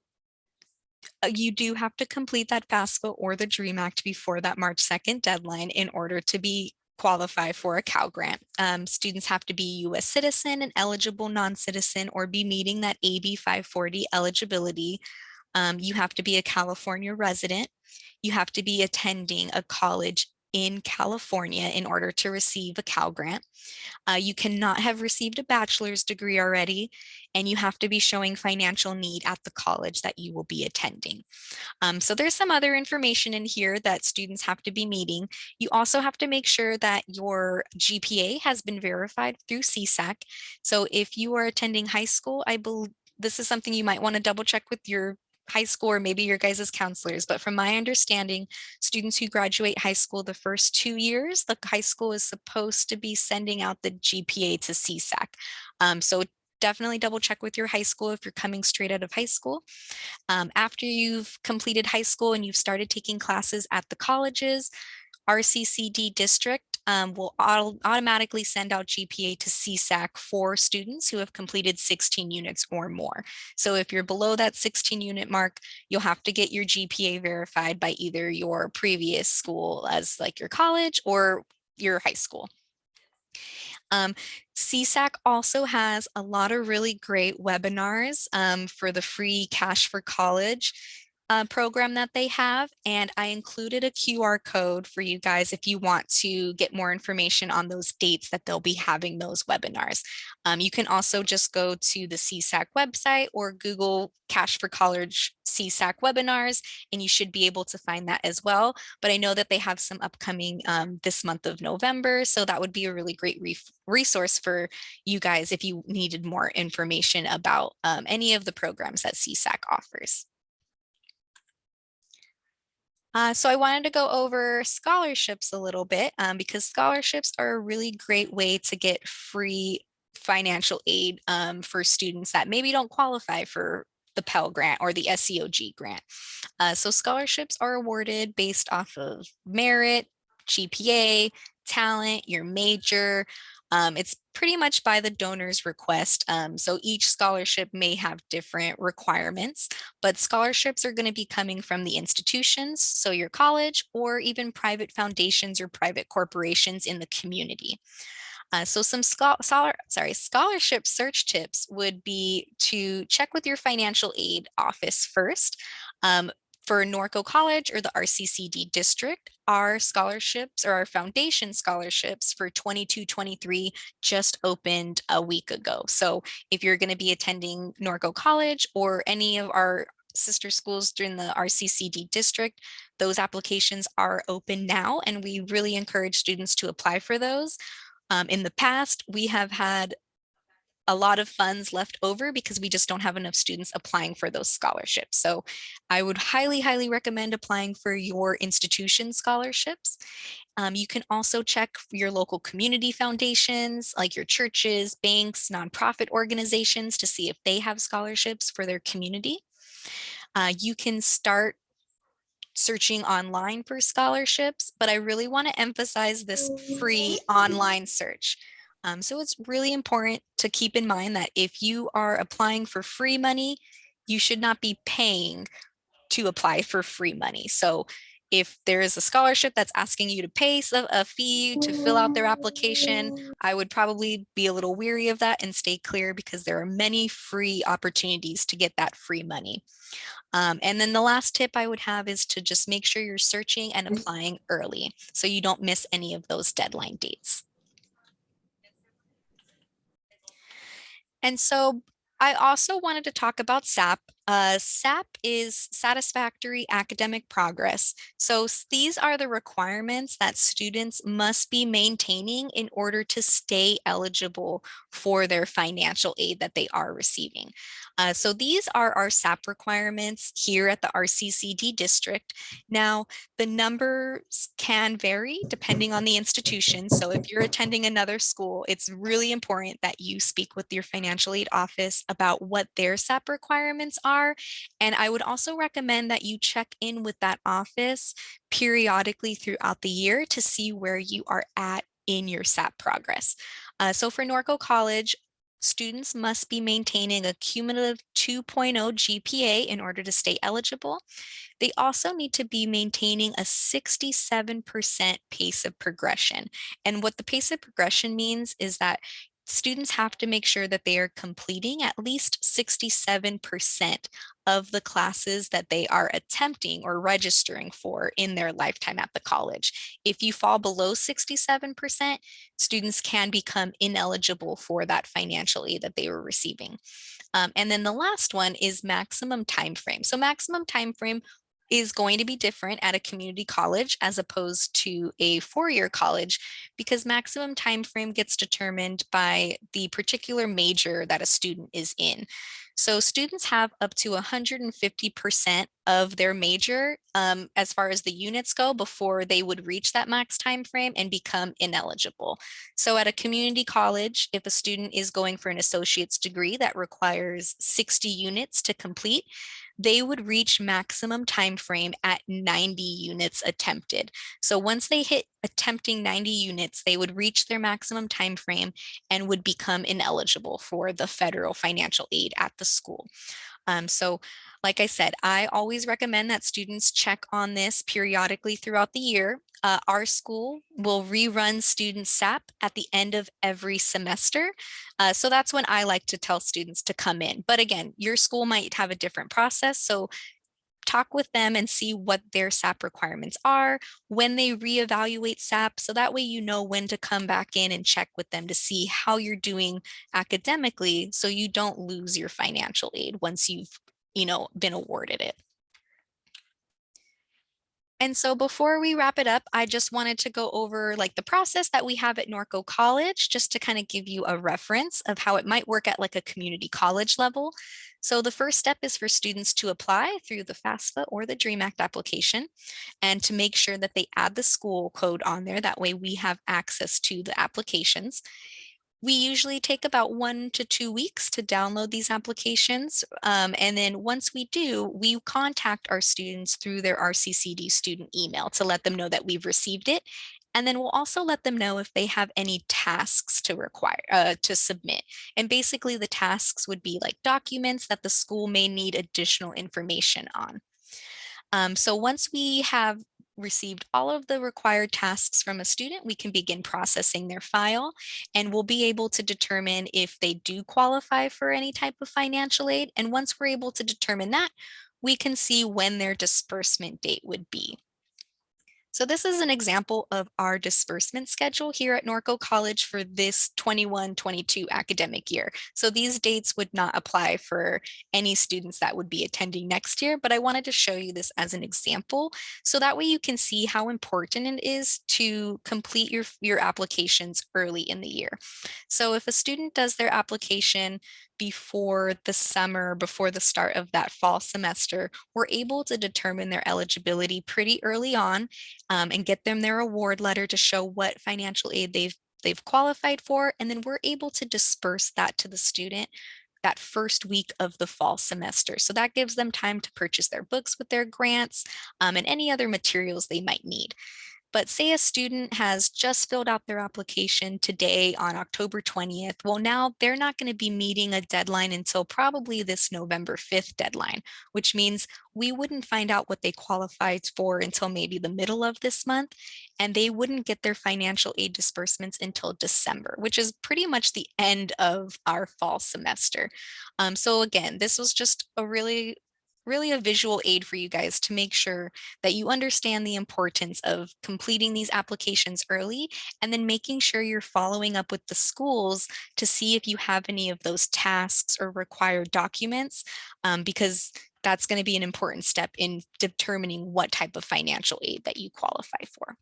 you do have to complete that FAFSA or the DREAM Act before that March 2nd deadline in order to be qualify for a Cal Grant. Students have to be U.S. citizen, an eligible non-citizen, or be meeting that AB 540 eligibility. You have to be a California resident. You have to be attending a college in California in order to receive a Cal Grant. You cannot have received a bachelor's degree already, and you have to be showing financial need at the college that you will be attending. So there's some other information in here that students have to be meeting. You also have to make sure that your GPA has been verified through CSAC. So if you are attending high school, I believe this is something you might want to double check with your high school or maybe your guys' counselors. But from my understanding, students who graduate high school the first 2 years, the high school is supposed to be sending out the GPA to CSAC. So definitely double check with your high school if you're coming straight out of high school. After you've completed high school and you've started taking classes at the colleges, RCCD district will automatically send out GPA to CSAC for students who have completed 16 units or more. So if you're below that 16 unit mark, you'll have to get your GPA verified by either your previous school as like your college or your high school. CSAC also has a lot of really great webinars for the free Cash for College program that they have. And I included a QR code for you guys if you want to get more information on those dates that they'll be having those webinars. You can also just go to the CSAC website or Google Cash for College CSAC webinars, and you should be able to find that as well. But I know that they have some upcoming this month of November, so that would be a really great resource for you guys if you needed more information about any of the programs that CSAC offers. So I wanted to go over scholarships a little bit because scholarships are a really great way to get free financial aid for students that maybe don't qualify for the Pell Grant or the SEOG grant. So scholarships are awarded based off of merit, GPA, talent, your major. It's pretty much by the donor's request. So each scholarship may have different requirements, but scholarships are going to be coming from the institutions, so your college, or even private foundations or private corporations in the community. So some scholarship search tips would be to check with your financial aid office first. For Norco College or the RCCD district, our scholarships or our foundation scholarships for 22-23 just opened a week ago. So if you're going to be attending Norco College or any of our sister schools during the RCCD district, those applications are open now, and we really encourage students to apply for those. In the past, we have had a lot of funds left over because we just don't have enough students applying for those scholarships. So I would highly, highly recommend applying for your institution scholarships. You can also check your local community foundations, like your churches, banks, nonprofit organizations, to see if they have scholarships for their community. You can start searching online for scholarships, but I really want to emphasize this free online search. So it's really important to keep in mind that if you are applying for free money, you should not be paying to apply for free money. So if there is a scholarship that's asking you to pay a fee to fill out their application, I would probably be a little weary of that and stay clear, because there are many free opportunities to get that free money. And then the last tip I would have is to just make sure you're searching and applying early so you don't miss any of those deadline dates. And so I also wanted to talk about SAP. SAP is satisfactory academic progress. So these are the requirements that students must be maintaining in order to stay eligible for their financial aid that they are receiving. So these are our SAP requirements here at the RCCD district. Now, the numbers can vary depending on the institution. So if you're attending another school, it's really important that you speak with your financial aid office about what their SAP requirements are. And I would also recommend that you check in with that office periodically throughout the year to see where you are at in your SAP progress. So for Norco College, students must be maintaining a cumulative 2.0 GPA in order to stay eligible. They also need to be maintaining a 67% pace of progression. And what the pace of progression means is that students have to make sure that they are completing at least 67% of the classes that they are attempting or registering for in their lifetime at the college. If you fall below 67%, students can become ineligible for that financial aid that they were receiving. And then the last one is maximum time frame. So maximum time frame is going to be different at a community college as opposed to a four-year college, because maximum time frame gets determined by the particular major that a student is in. So students have up to 150% of their major as far as the units go before they would reach that max time frame and become ineligible. So at a community college, if a student is going for an associate's degree that requires 60 units to complete, they would reach maximum time frame at 90 units attempted. So once they hit attempting 90 units, they would reach their maximum time frame and would become ineligible for the federal financial aid at the school. So like I said, I always recommend that students check on this periodically throughout the year. Our school will rerun student SAP at the end of every semester. So that's when I like to tell students to come in. But again, your school might have a different process. So talk with them and see what their SAP requirements are, when they reevaluate SAP, so that way you know when to come back in and check with them to see how you're doing academically, so you don't lose your financial aid once you've been awarded it. And so before we wrap it up, I just wanted to go over like the process that we have at Norco College, just to kind of give you a reference of how it might work at like a community college level. So the first step is for students to apply through the FAFSA or the DREAM Act application and to make sure that they add the school code on there. That way we have access to the applications. We usually take about 1 to 2 weeks to download these applications. And then once we do, we contact our students through their RCCD student email to let them know that we've received it. And then we'll also let them know if they have any tasks to submit. And basically the tasks would be like documents that the school may need additional information on. So once we have received all of the required tasks from a student, we can begin processing their file, and we'll be able to determine if they do qualify for any type of financial aid. And once we're able to determine that, we can see when their disbursement date would be. So this is an example of our disbursement schedule here at Norco College for this 21-22 academic year. So these dates would not apply for any students that would be attending next year, but I wanted to show you this as an example. So that way you can see how important it is to complete your applications early in the year. So if a student does their application before the summer, before the start of that fall semester, we're able to determine their eligibility pretty early on, and get them their award letter to show what financial aid they've qualified for. And then we're able to disperse that to the student that first week of the fall semester. So that gives them time to purchase their books with their grants, and any other materials they might need. But say a student has just filled out their application today on October 20th. Well, now they're not going to be meeting a deadline until probably this November 5th deadline, which means we wouldn't find out what they qualified for until maybe the middle of this month, and they wouldn't get their financial aid disbursements until December, which is pretty much the end of our fall semester. So again, this was just a really a visual aid for you guys to make sure that you understand the importance of completing these applications early, and then making sure you're following up with the schools to see if you have any of those tasks or required documents, because that's going to be an important step in determining what type of financial aid that you qualify for.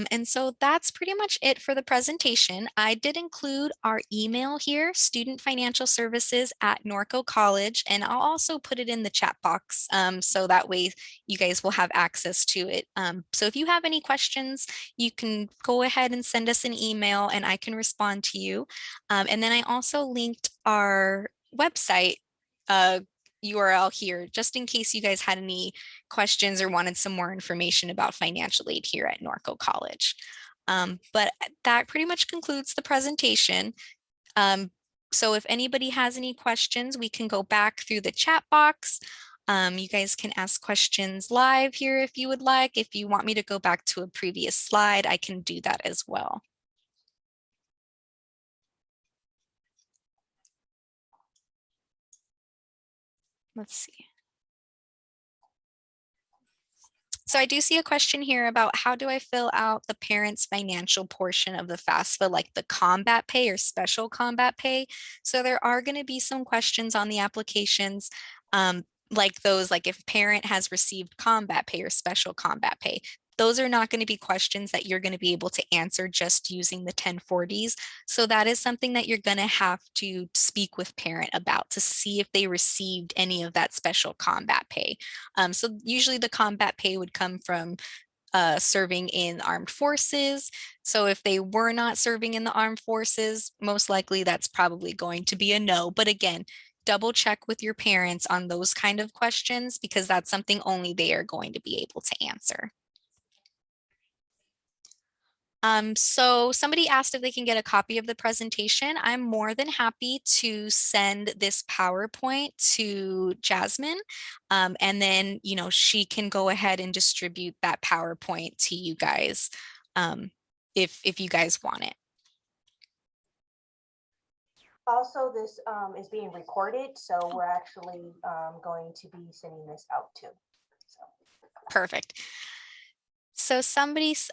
And so that's pretty much it for the presentation. I did include our email here, Student Financial Services at Norco College, and I'll also put it in the chat box, so that way you guys will have access to it. So if you have any questions, you can go ahead and send us an email and I can respond to you. And then I also linked our website URL here, just in case you guys had any questions or wanted some more information about financial aid here at Norco College. But that pretty much concludes the presentation. So if anybody has any questions, we can go back through the chat box. You guys can ask questions live here if you would like. If you want me to go back to a previous slide, I can do that as well. Let's see. So I do see a question here about how do I fill out the parents' financial portion of the FAFSA, like the combat pay or special combat pay. So there are going to be some questions on the applications, like those, like if parent has received combat pay or special combat pay. Those are not going to be questions that you're going to be able to answer just using the 1040s. So that is something that you're going to have to speak with parent about to see if they received any of that special combat pay. So usually the combat pay would come from serving in armed forces. So if they were not serving in the armed forces, most likely that's probably going to be a no. But again, double check with your parents on those kind of questions, because that's something only they are going to be able to answer. So somebody asked if they can get a copy of the presentation. I'm more than happy to send this PowerPoint to Jasmine. And then, she can go ahead and distribute that PowerPoint to you guys, if you guys want it. Also, this is being recorded, so we're actually going to be sending this out too. So. Perfect. So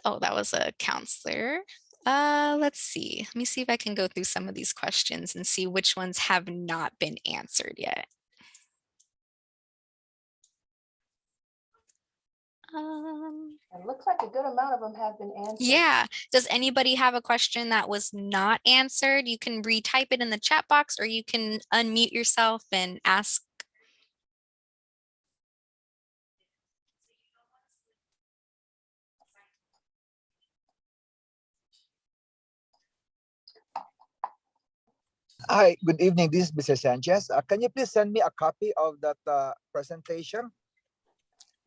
oh, that was a counselor. Let's see. Let me see if I can go through some of these questions and see which ones have not been answered yet. It looks like a good amount of them have been answered. Yeah. Does anybody have a question that was not answered? You can retype it in the chat box, or you can unmute yourself and ask. Hi, good evening. This is Mr. Sanchez. Can you please send me a copy of that presentation?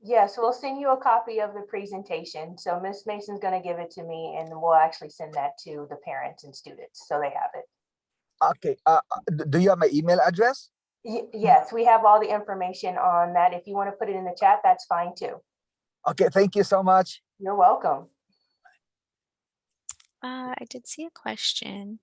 Yes, we'll send you a copy of the presentation. So Ms. Mason's going to give it to me, and we'll actually send that to the parents and students so they have it. Okay. Do you have my email address? Yes, we have all the information on that. If you want to put it in the chat, that's fine too. Okay, thank you so much. You're welcome. I did see a question.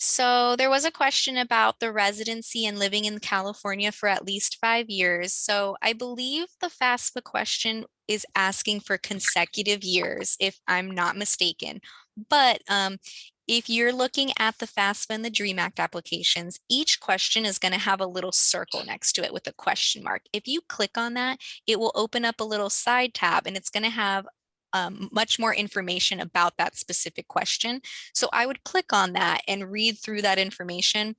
So there was a question about the residency and living in California for at least 5 years. So I believe the FAFSA question is asking for consecutive years, if I'm not mistaken. But if you're looking at the FAFSA and the DREAM Act applications, each question is going to have a little circle next to it with a question mark. If you click on that, it will open up a little side tab, and it's going to have much more information about that specific question. So I would click on that and read through that information.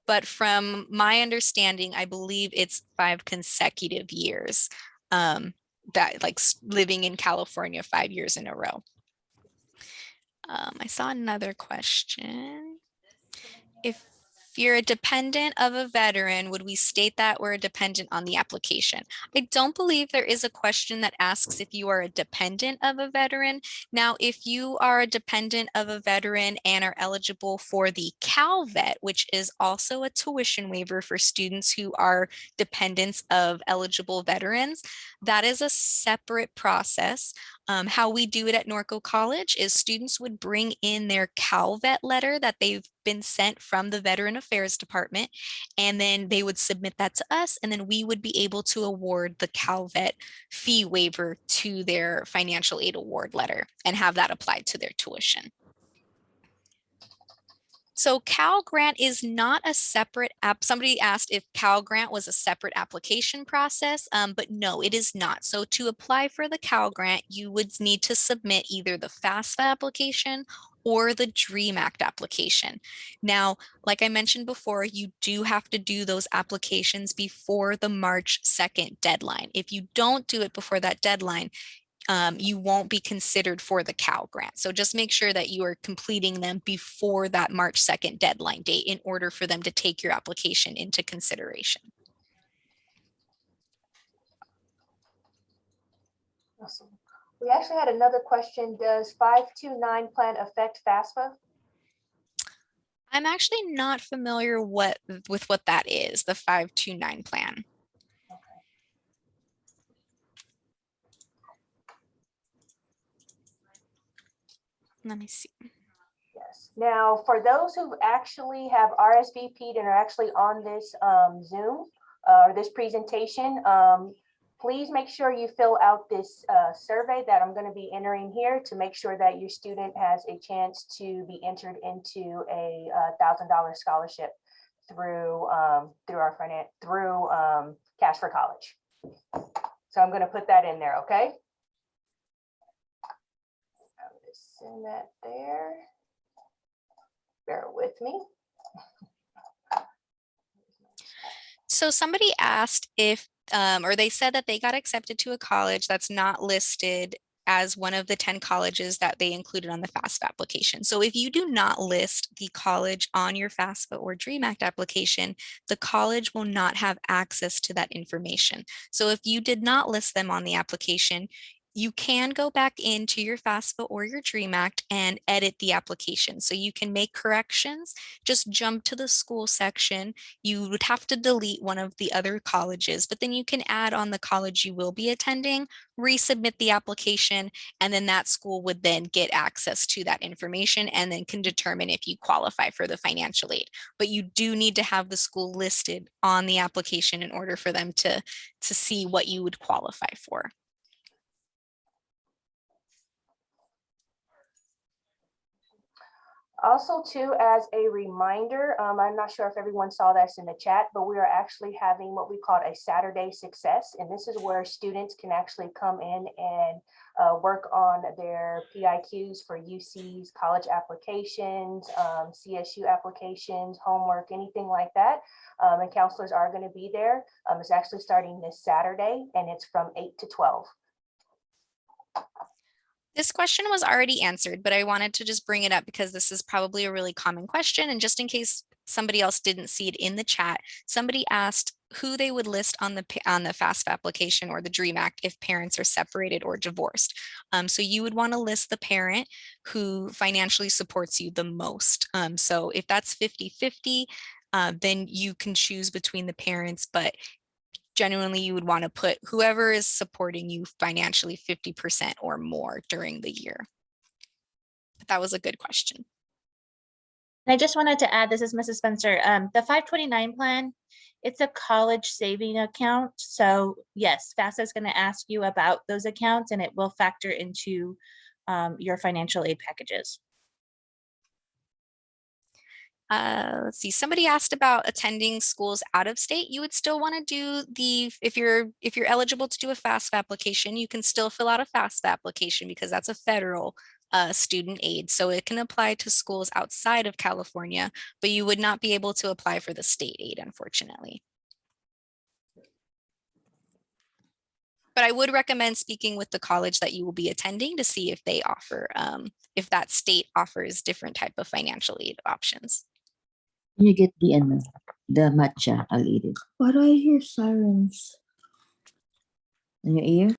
But from my understanding, I believe it's 5 consecutive years that like living in California 5 years in a row. I saw another question. If you're a dependent of a veteran, would we state that we're a dependent on the application? I don't believe there is a question that asks if you are a dependent of a veteran. Now, if you are a dependent of a veteran and are eligible for the CalVet, which is also a tuition waiver for students who are dependents of eligible veterans, that is a separate process. How we do it at Norco College is students would bring in their CalVet letter that they've been sent from the Veteran Affairs Department, and then they would submit that to us, and then we would be able to award the CalVet fee waiver to their financial aid award letter and have that applied to their tuition. So Cal Grant is not a separate app. Somebody asked if Cal Grant was a separate application process, but no, it is not. So to apply for the Cal Grant, you would need to submit either the FAFSA application or the DREAM Act application. Now, like I mentioned before, you do have to do those applications before the March 2nd deadline. If you don't do it before that deadline, you won't be considered for the Cal Grant. So just make sure that you are completing them before that March 2nd deadline date in order for them to take your application into consideration. Awesome. We actually had another question. Does 529 plan affect FAFSA? I'm actually not familiar with what that is, the 529 plan. Let me see. Yes. Now, for those who actually have RSVP'd and are actually on this Zoom or this presentation, please make sure you fill out this survey that I'm going to be entering here to make sure that your student has a chance to be entered into a $1,000 scholarship through Cash for College. So I'm going to put that in there, okay? I'm going to send that there. Bear with me. So somebody asked if, or they said that they got accepted to a college that's not listed as one of the 10 colleges that they included on the FAFSA application. So if you do not list the college on your FAFSA or DREAM Act application, the college will not have access to that information. So if you did not list them on the application, you can go back into your FAFSA or your DREAM Act and edit the application. So you can make corrections, just jump to the school section. You would have to delete one of the other colleges, but then you can add on the college you will be attending, resubmit the application, and then that school would then get access to that information and then can determine if you qualify for the financial aid. But you do need to have the school listed on the application in order for them to see what you would qualify for. Also, too, as a reminder, I'm not sure if everyone saw this in the chat, but we are actually having what we call a Saturday Success. And this is where students can actually come in and work on their PIQs for UC's college applications, CSU applications, homework, anything like that. And counselors are going to be there. It's actually starting this Saturday, and it's from 8 to 12. This question was already answered, but I wanted to just bring it up because this is probably a really common question. And just in case somebody else didn't see it in the chat, somebody asked who they would list on the FAFSA application or the DREAM Act if parents are separated or divorced. So you would want to list the parent who financially supports you the most. So if that's 50-50, then you can choose between the parents, but genuinely you would want to put whoever is supporting you financially 50% or more during the year. But that was a good question. And I just wanted to add, this is Mrs. Spencer, the 529 plan, it's a college saving account. So yes, FAFSA is going to ask you about those accounts and it will factor into your financial aid packages. Let's see, somebody asked about attending schools out of state. You would still want to do if you're eligible to do a FAFSA application, you can still fill out a FAFSA application because that's a federal student aid. So it can apply to schools outside of California, but you would not be able to apply for the state aid, unfortunately. But I would recommend speaking with the college that you will be attending to see if they offer, if that state offers different type of financial aid options. You get the matcha, I'll eat it. Why do I hear sirens? In your ear?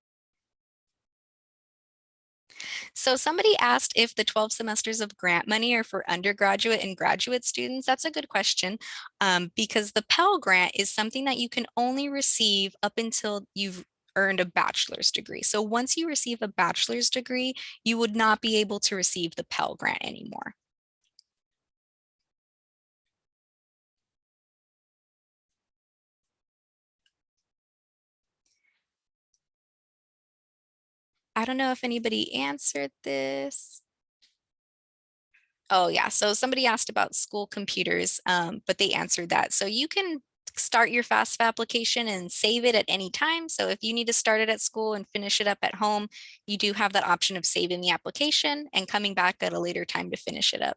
So somebody asked if the 12 semesters of grant money are for undergraduate and graduate students. That's a good question, because the Pell Grant is something that you can only receive up until you've earned a bachelor's degree. So once you receive a bachelor's degree, you would not be able to receive the Pell Grant anymore. I don't know if anybody answered this. Oh yeah, so somebody asked about school computers, but they answered that. So you can start your FAFSA application and save it at any time. So if you need to start it at school and finish it up at home, you do have that option of saving the application and coming back at a later time to finish it up.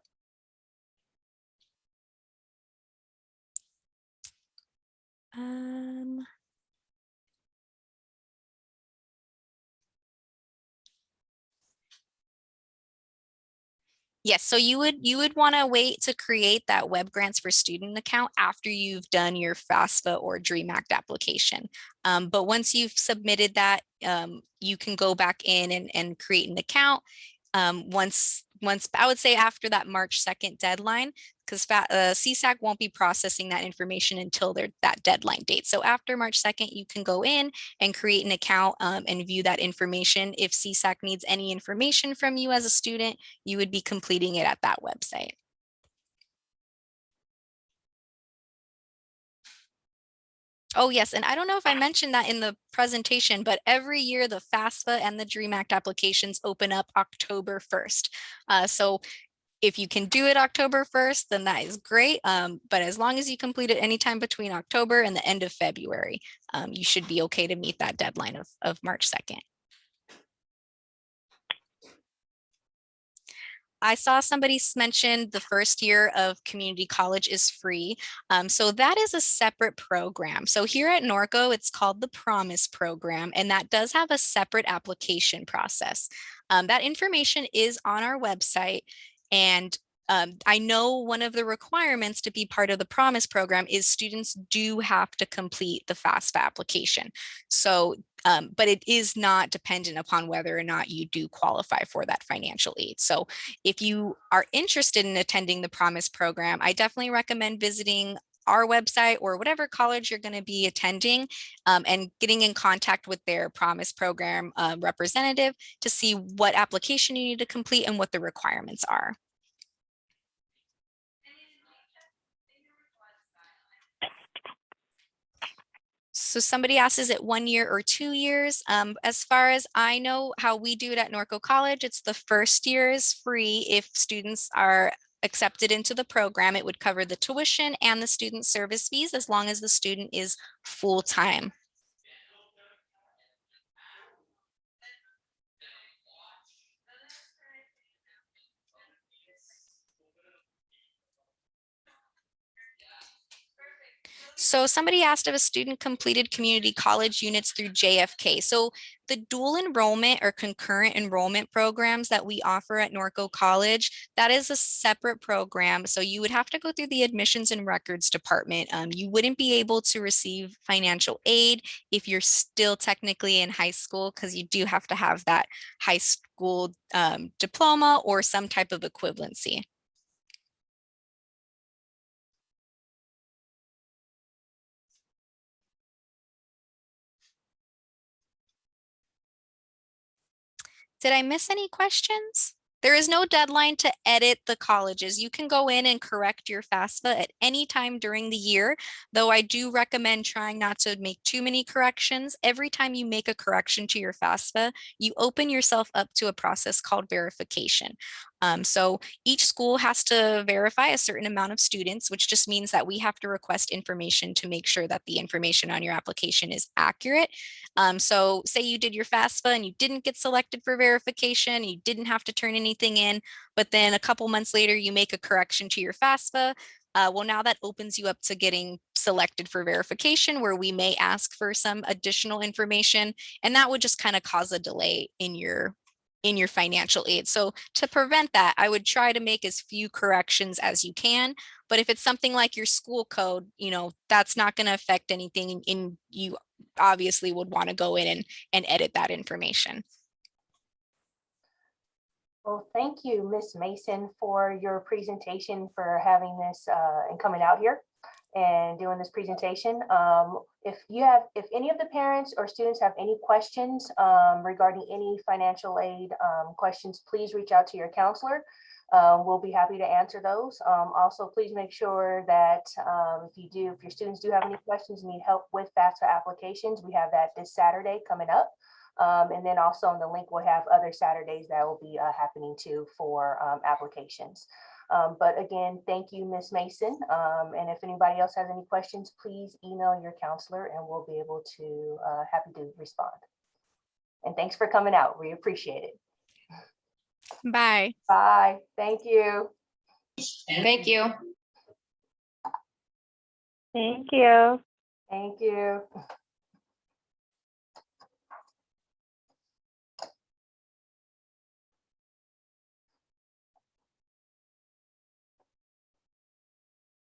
Yes, so you would want to wait to create that Web Grants for Student account after you've done your FAFSA or DREAM Act application. But once you've submitted that, you can go back in and create an account. Once I would say after that March 2nd deadline, because CSAC won't be processing that information until that deadline date. So after March 2nd, you can go in and create an account and view that information. If CSAC needs any information from you as a student, you would be completing it at that website. Oh, yes. And I don't know if I mentioned that in the presentation, but every year the FAFSA and the DREAM Act applications open up October 1st. So if you can do it October 1st, then that is great. But as long as you complete it anytime between October and the end of February, you should be okay to meet that deadline of March 2nd. I saw somebody mention the first year of community college is free. So that is a separate program. So here at Norco, it's called the Promise Program, and that does have a separate application process. That information is on our website. And I know one of the requirements to be part of the Promise Program is students do have to complete the FAFSA application. So, but it is not dependent upon whether or not you do qualify for that financial aid. So if you are interested in attending the Promise Program, I definitely recommend visiting our website or whatever college you're going to be attending and getting in contact with their Promise Program representative to see what application you need to complete and what the requirements are. So somebody asked, is it 1 year or 2 years? As far as I know, how we do it at Norco College, it's the first year is free if students are accepted into the program, it would cover the tuition and the student service fees as long as the student is full-time. So somebody asked if a student completed community college units through JFK. So the dual enrollment or concurrent enrollment programs that we offer at Norco College, that is a separate program. So you would have to go through the admissions and records department. You wouldn't be able to receive financial aid if you're still technically in high school, because you do have to have that high school diploma or some type of equivalency. Did I miss any questions? There is no deadline to edit the colleges. You can go in and correct your FAFSA at any time during the year, though I do recommend trying not to make too many corrections. Every time you make a correction to your FAFSA, you open yourself up to a process called verification. So each school has to verify a certain amount of students, which just means that we have to request information to make sure that the information on your application is accurate. So say you did your FAFSA and you didn't get selected for verification, you didn't have to turn anything in, but then a couple months later you make a correction to your FAFSA. Well, now that opens you up to getting selected for verification, where we may ask for some additional information, and that would just kind of cause a delay in your financial aid. So to prevent that, I would try to make as few corrections as you can. But if it's something like your school code, that's not going to affect anything, and you obviously would want to go in and edit that information. Well, thank you, Ms. Mason, for your presentation, for having this and coming out here and doing this presentation. If any of the parents or students have any questions regarding any financial aid questions, please reach out to your counselor. We'll be happy to answer those. Also, please make sure that if your students do have any questions, need help with FAFSA applications, we have that this Saturday coming up. And then also on the link, we'll have other Saturdays that will be happening too for applications. But again, thank you, Ms. Mason. And if anybody else has any questions, please email your counselor and we'll be able to happy to respond. And thanks for coming out. We appreciate it. Bye. Bye. Thank you. Thank you. Thank you. Thank you.